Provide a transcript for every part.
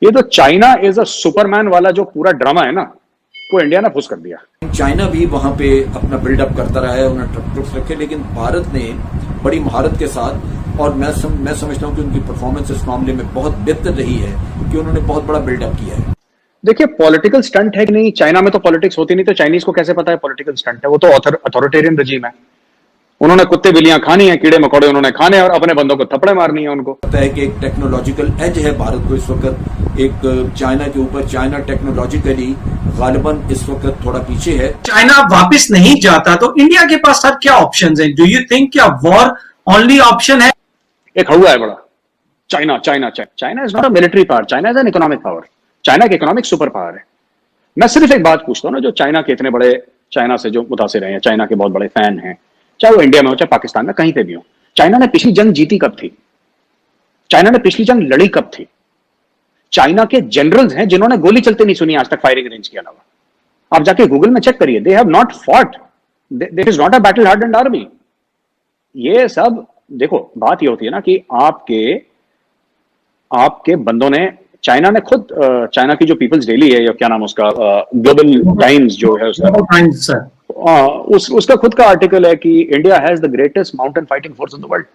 ये तो China is a Superman वाला जो पूरा ड्रामा है ना, वो इंडिया ने फुस कर दिया। चाइना भी वहां पे अपना बिल्डअप करता रहा है, उन्हें ट्रक्स रखे, लेकिन भारत ने बड़ी महारत के साथ, और मैं समझता हूं कि उनकी परफॉर्मेंस इस मामले में बहुत बेहतर रही है कि उन्होंने बहुत बड़ा बिल्डअप किया है। देखिए, पॉलिटिकल स्टंट है कि नहीं, चाइना में तो पॉलिटिक्स होती नहीं, तो चाइनीज को कैसे पता है पॉलिटिकल स्टंट है? वो तो अथॉरिटेरियन रजीम है। उन्होंने कुत्ते बिल्लियां खानी है, कीड़े मकोड़े उन्होंने खाने हैं और अपने बंदों को थप्पड़े मारनी है उनको। पता है कि एक टेक्नोलॉजिकल एज है भारत को इस वक्त, एक चाइना के ऊपर। चाइना टेक्नोलॉजिकली गालिबन इस वक्त थोड़ा पीछे है। चाइना वापस नहीं जाता तो इंडिया के पास सर क्या ऑप्शंस हैं? डू यू थिंक क्या वॉर ओनली ऑप्शन है? एक हुआ है बड़ा, China China China China is not a military power, China is an economic power. China एक इकोनॉमिक सुपर पावर है। मैं सिर्फ एक बात पूछता हूँ ना, जो चाइना के इतने बड़े, चाइना से जो मुतासिर हैं, चाइना के बहुत बड़े फैन हैं, चाहे वो इंडिया में हो चाहे पाकिस्तान में, कहीं पे भी हो, चाइना ने पिछली जंग जीती कब थी? चाइना ने पिछली जंग लड़ी कब थी? चाइना के जनरल्स हैं जिन्होंने गोली चलते नहीं सुनी आज तक फायरिंग रेंज के अलावा। आप जाके गूगल में चेक करिए, they have not fought, this is not a battle hardened army. ये सब देखो, बात ये होती है ना कि आपके बंदों ने, चाइना ने खुद, चाइना की जो पीपल्स डेली है, या क्या नाम उसका, ग्लोबल टाइम्स जो है उसका खुद का आर्टिकल है कि India has the greatest mountain fighting force in the world,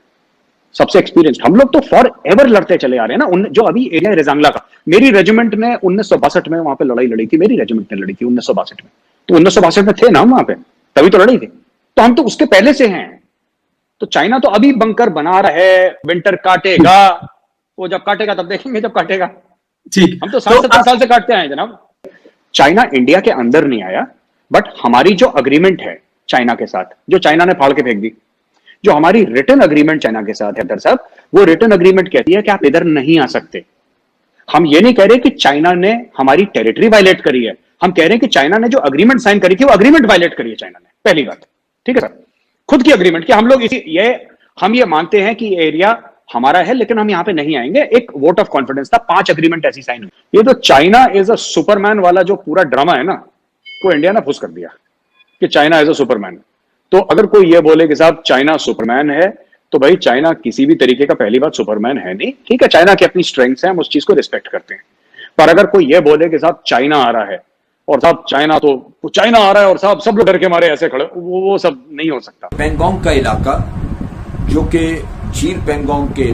सबसे एक्सपीरियंस्ड। हम लोग तो फॉर एवर लड़ते चले आ रहे हैं ना। जो अभी एरिया रेजांगला का, मेरी रेजिमेंट ने 1962 में वहां पे लड़ाई लड़ी थी, मेरी रेजिमेंट ने लड़ी थी 1962 में। तो 1962 में थे ना हम वहां पे, तभी तो लड़ी थी। तो हम तो उसके पहले से हैं। तो चाइना तो अभी बंकर बना रहा है, विंटर काटेगा, वो जब काटेगा तब देखेंगे, जब काटेगा। ठीक, हम तो 60-70 साल से काटते आए जनाब। चाइना इंडिया के अंदर नहीं आया, बट हमारी जो अग्रीमेंट है चाइना के साथ, जो चाइना ने फाड़ के फेंक दी, जो हमारी रिटर्न अग्रीमेंट चाइना के साथ है दर साहब, वो रिटर्न अग्रीमेंट कहती है कि आप इधर नहीं आ सकते। हम ये नहीं कह रहे कि चाइना ने हमारी टेरिटरी वायलेट करी है, हम कह रहे हैं कि चाइना ने जो अग्रीमेंट साइन करी थी वो अग्रीमेंट वायलेट करी है चाइना ने, पहली बात। ठीक है सर, खुद की अग्रीमेंट कि हम लोग हम ये मानते हैं कि एरिया हमारा है, लेकिन हम यहां पे नहीं आएंगे। एक वोट ऑफ कॉन्फिडेंस था, 5 अग्रीमेंट ऐसी साइन हुई। ये तो चाइना इज अ सुपरमैन वाला जो पूरा ड्रामा है ना, वो इंडिया ने फुस कर दिया कि चाइना इज अ सुपरमैन। तो अगर कोई ये बोले कि साहब चाइना सुपरमैन है, तो भाई चाइना किसी भी तरीके का, पहली बात, सुपरमैन है नहीं। ठीक है, चाइना की अपनी स्ट्रेंथ्स हैं, हम उस चीज को रिस्पेक्ट करते हैं। पर अगर कोई ये बोले कि साहब चाइना आ रहा है, और साहब चाइना आ रहा है और साहब सब लोग डर के मारे ऐसे खड़े, वो सब नहीं हो सकता। पेंगोंग का इलाका, जो कि झील पेंगोंग के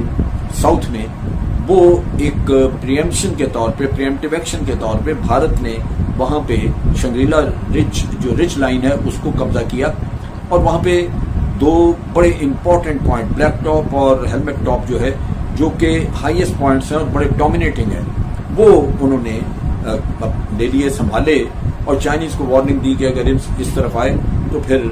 साउथ में, वो एक प्रियम्पशन के तौर पे, प्रियम्पटिव एक्शन के तौर पे भारत ने वहां पे शंग्रीला रिज, जो रिज लाइन है, उसको कब्जा किया। और वहां पे 2 बड़े इंपॉर्टेंट पॉइंट, ब्लैक टॉप और हेलमेट टॉप जो है, जो कि हाईएस्ट पॉइंट्स हैं और बड़े डोमिनेटिंग है, वो उन्होंने ले लिए, संभाले। और चाइनीज को वार्निंग दी कि अगर इस तरफ आए तो फिर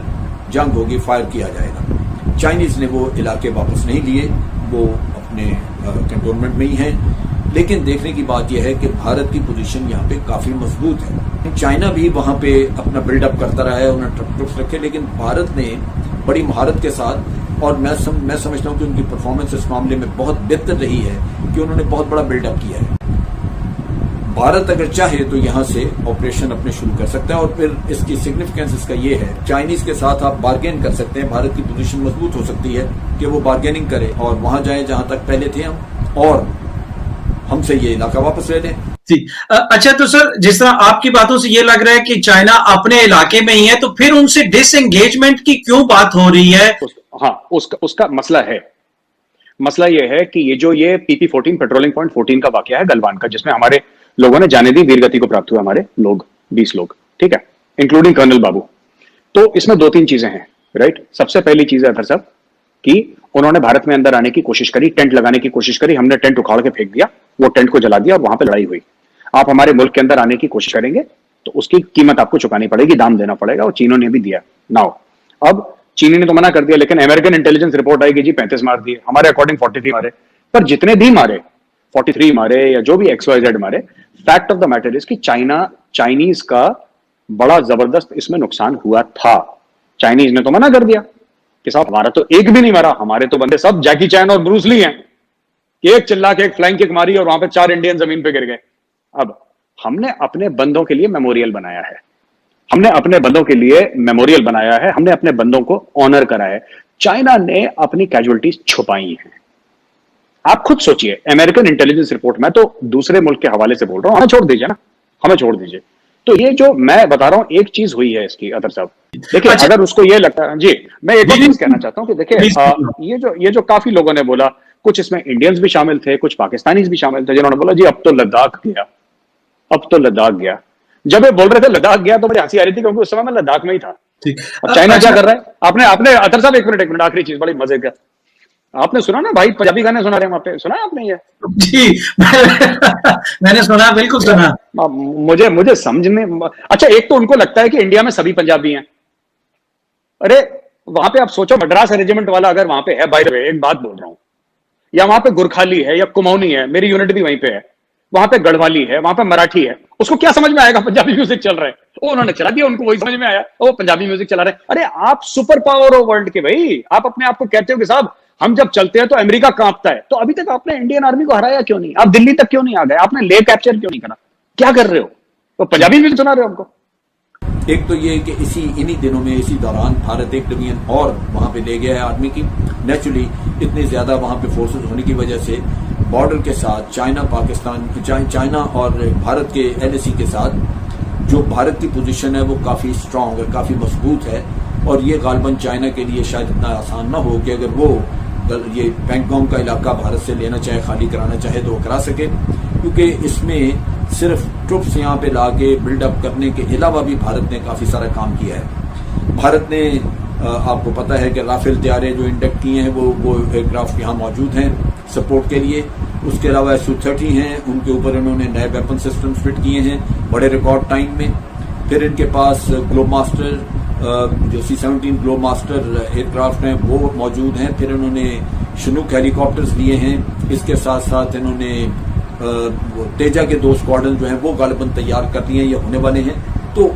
जंग होगी, फायर किया जाएगा। चाइनीज ने वो इलाके वापस नहीं लिए, वो अपने कंटोनमेंट में ही हैं। लेकिन देखने की बात यह है कि भारत की पोजीशन यहाँ पे काफी मजबूत है। चाइना भी वहां पे अपना बिल्डअप करता रहा है, उन्हें ट्रक्स रखे, लेकिन भारत ने बड़ी महारत के साथ, और मैं समझता हूँ कि उनकी परफॉर्मेंस इस मामले में बहुत बेहतर रही है कि उन्होंने बहुत बड़ा बिल्डअप किया है। भारत अगर चाहे तो यहाँ से ऑपरेशन अपने शुरू कर सकता है। और फिर इसकी सिग्निफिकेंस इसका ये है, चाइनीज के साथ आप बार्गेन कर सकते हैं। भारत की पोजीशन मजबूत हो सकती है कि वो बार्गेनिंग करे और वहां जाए जहां तक पहले थे हम, और हमसे ये इलाका वापस ले लें। जी, अच्छा, तो सर जिस तरह आपकी बातों से ये लग रहा है कि चाइना अपने इलाके में ही है, तो फिर उनसे डिसएंगेजमेंट की क्यों बात हो रही है? उसका मसला है। मसला ये है कि ये PP-14 पेट्रोलिंग पॉइंट 14 का वाकया है गलवान का, जिसमें हमारे लोगों ने जाने दी, वीरगति को प्राप्त हुआ हमारे लोग, 20 लोग, ठीक है, इंक्लूडिंग कर्नल बाबू। तो इसमें 2-3 चीजें हैं, राइट। सबसे पहली चीज है साहब कि उन्होंने भारत में अंदर आने की कोशिश करी, टेंट लगाने की कोशिश करी, हमने टेंट उखाड़ के फेंक दिया, वो टेंट को जला दिया और वहां पे लड़ाई हुई। आप हमारे मुल्क के अंदर आने की कोशिश करेंगे तो उसकी कीमत आपको चुकानी पड़ेगी, दाम देना पड़ेगा, और चीनों ने भी दिया। नाउ अब चीनी ने तो मना कर दिया, लेकिन अमेरिकन इंटेलिजेंस रिपोर्ट आएगी जी 35 मार दिए, हमारे अकॉर्डिंग 43 मारे। पर जितने भी मारे, 43 मारे या जो भी XYZ मारे, fact of the matter is कि चाइनीज का बड़ा जबरदस्त इसमें नुकसान हुआ था। चाइनीज ने तो मना कर दिया कि साहब हमारा तो एक भी नहीं मरा, हमारे तो बंदे सब जैकी चैन और ब्रूस ली हैं, एक चिल्ला के एक फ्लाइंग किक मारी और वहां पे 4 इंडियन जमीन पे गिर गए। अब हमने अपने बंदों के लिए मेमोरियल बनाया है, हमने अपने बंदों के लिए मेमोरियल बनाया है, हमने अपने बंदों को ऑनर करा है। चाइना ने अपनी कैजुअलिटीज छुपाई हैं। आप खुद सोचिए, अमेरिकन इंटेलिजेंस रिपोर्ट, मैं तो दूसरे मुल्क के हवाले से बोल रहा हूं, हमें छोड़ दीजिए ना, हमें छोड़ दीजिए। तो ये जो मैं बता रहा हूं, एक चीज हुई है इसकी अतर साहब, देखिए अच्छा। अगर उसको ये लगता है जी, मैं एक और जी, चीज कहना चाहता हूं कि देखिए जी, ये जो काफी लोगों ने बोला, कुछ इसमें इंडियंस भी शामिल थे, कुछ पाकिस्तानीज भी शामिल थे, जिन्होंने बोला जी अब तो लद्दाख गया, अब तो लद्दाख गया। जब ये बोल रहे थे लद्दाख गया तो मुझे हंसी आ रही थी, क्योंकि उस समय मैं लद्दाख में ही था। ठीक। अब चाइना क्या अच्छा। कर रहा है, आपने आपने अतर साहब, एक मिनट आखिरी चीज बड़ी मजे का, आपने सुना ना भाई, पंजाबी गाने सुना रहे हैं वहां पे, सुना है आपने ये? जी। मैंने सुना, बिल्कुल सुना। मुझे मुझे समझ में, अच्छा एक तो उनको लगता है कि इंडिया में सभी पंजाबी हैं। अरे वहां पे आप सोचो, मद्रास रेजिमेंट वाला अगर वहां पे है, बाय द वे एक बात बोल रहा हूं, या वहां पे गुरखाली है या कुमाऊनी है, मेरी यूनिट भी वहीं पे है, वहां पे गढ़वाली है, वहां पे मराठी है, उसको क्या समझ में आएगा पंजाबी म्यूजिक चल रहा है? वो उन्होंने चला दिया, उनको वही समझ में आया, वो पंजाबी म्यूजिक चला रहे हैं। अरे आप सुपर पावर हो वर्ल्ड के भाई, आप अपने आप को कहते हो कि साहब हम जब चलते हैं तो अमेरिका कांपता है, तो अभी तक आपने इंडियन आर्मी को हराया क्यों नहीं? आप दिल्ली तक क्यों नहीं आ गए? आपने ले कैप्चर क्यों नहीं करा? क्या कर रहे हो? तो पंजाबी म्यूजिक सुना रहे हो हमको? एक तो ये कि इन्हीं दिनों में, इसी दौरान भारत एक डिवीजन और वहां पे ले गया है आर्मी की। नेचुरली इतने ज्यादा वहां पे फोर्सेस होने की वजह से बॉर्डर के साथ चाइना और भारत के एलएसी के साथ जो भारत की पोजीशन है वो काफी स्ट्रांग है, काफी मजबूत है। और ये गालबन चाइना के लिए शायद इतना आसान ना हो कि अगर वो ये पैंगोंग का इलाका भारत से लेना चाहे, खाली कराना चाहे तो वो करा सके, क्योंकि इसमें सिर्फ ट्रुप्स यहाँ पे लाके बिल्डअप करने के अलावा भी भारत ने काफी सारा काम किया है। भारत ने आपको पता है कि राफेल तैयारे जो इंडक्ट किए हैं वो एयरक्राफ्ट यहाँ मौजूद हैं सपोर्ट के लिए। उसके अलावा Su-30 हैं, उनके ऊपर इन्होंने नए वेपन सिस्टम फिट किए हैं बड़े रिकॉर्ड टाइम में। फिर इनके पास ग्लोबमास्टर जो C-17 ग्लोबमास्टर एयरक्राफ्ट हैं वो मौजूद हैं। फिर इन्होंने शिनूक हेलीकॉप्टर्स लिए हैं। इसके साथ साथ इन्होंने तेजा के 2 स्क्वाड्रन जो हैं वो गालिबन तैयार कर दिए हैं, ये होने वाले हैं। तो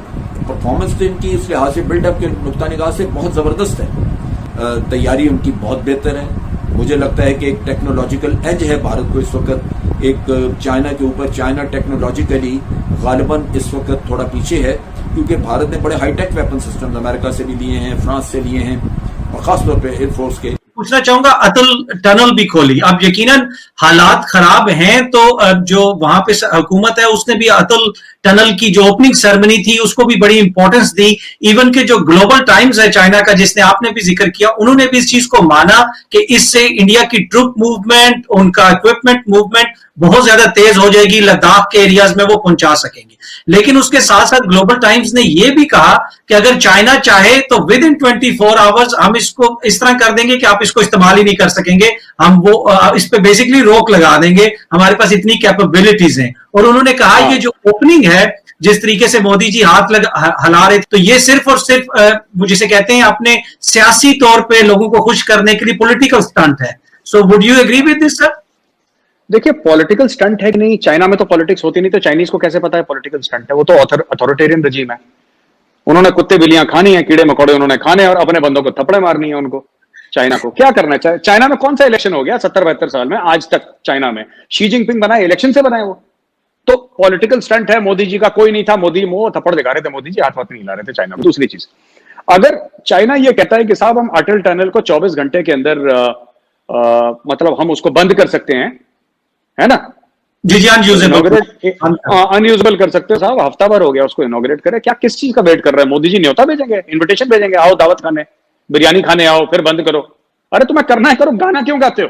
परफॉर्मेंस तो इनकी इस लिहाज से बिल्डअप के नुक्ता निगाह से बहुत जबरदस्त है। तैयारी उनकी बहुत बेहतर है। मुझे लगता है कि एक टेक्नोलॉजिकल एज है भारत को इस वक्त एक चाइना के ऊपर। चाइना टेक्नोलॉजिकली गालिबन इस वक्त थोड़ा पीछे है, क्योंकि भारत ने बड़े हाईटेक वेपन सिस्टम अमेरिका से भी लिए हैं, फ्रांस से लिए हैं, और खासतौर पर एयरफोर्स के। पूछना चाहूंगा, अतुल टनल भी खोली, अब यकीनन हालात खराब हैं तो जो वहां पे हुकूमत है उसने भी अतुल टनल की जो ओपनिंग सेरेमनी थी उसको भी बड़ी इंपॉर्टेंस दी। इवन के जो ग्लोबल टाइम्स है चाइना का, जिसने आपने भी जिक्र किया, उन्होंने भी इस चीज को माना कि इससे इंडिया की ट्रुप मूवमेंट, उनका इक्विपमेंट मूवमेंट बहुत ज्यादा तेज हो जाएगी, लद्दाख के एरियाज में वो पहुंचा सकेंगे। लेकिन उसके साथ साथ ग्लोबल टाइम्स ने यह भी कहा कि अगर चाइना चाहे तो विद इन 24 आवर्स हम इसको इस तरह कर देंगे कि आप इसको इस्तेमाल ही नहीं कर सकेंगे, हम वो इस पे बेसिकली रोक लगा देंगे, हमारे पास इतनी कैपेबिलिटीज हैं। और उन्होंने कहा ये जो ओपनिंग है, जिस तरीके से मोदी जी हाथ हिला रहे, तो ये सिर्फ और सिर्फ जिसे कहते हैं अपने सियासी तौर पे लोगों को खुश करने के लिए पॉलिटिकल स्टंट है। So would you agree with this sir? देखिए पॉलिटिकल स्टंट है कि नहीं, चाइना में तो पॉलिटिक्स होती नहीं, तो चाइनीज को कैसे पता है पॉलिटिकल स्टंट है? वो तो अथॉरिटेरियन रजीम है, उन्होंने कुत्ते बिल्लियां खानी है, कीड़े मकोड़े उन्होंने खाने, और अपने बंदों को थप्पड़े मारनी है उनको। चाइना को क्या करना है? चाइना में कौन सा इलेक्शन हो गया 70-72 साल में आज तक? चाइना में शी जिनपिंग बनाए, इलेक्शन से बनाए वो। तो पॉलिटिकल स्टंट है, मोदी जी का कोई नहीं था, मोदी मुंह थप्पड़ दिखा रहे थे, मोदी जी हाथ नहीं हिला रहे थे चाइना में। दूसरी चीज, अगर चाइना ये कहता है कि साहब हम अटल टनल को 24 घंटे के अंदर मतलब हम उसको बंद कर सकते हैं, है ना, जी जी, अनयूजेबल कर सकते हो साहब, हफ्ता भर हो गया उसको इनॉग्रेट करे, क्या किस चीज का वेट कर रहे हैं? मोदी जी न्योता भेजेंगे, इनविटेशन भेजेंगे, आओ दावत खाने, बिरयानी खाने आओ, फिर बंद करो। अरे तुम्हें करना है करो, गाना क्यों गाते हो?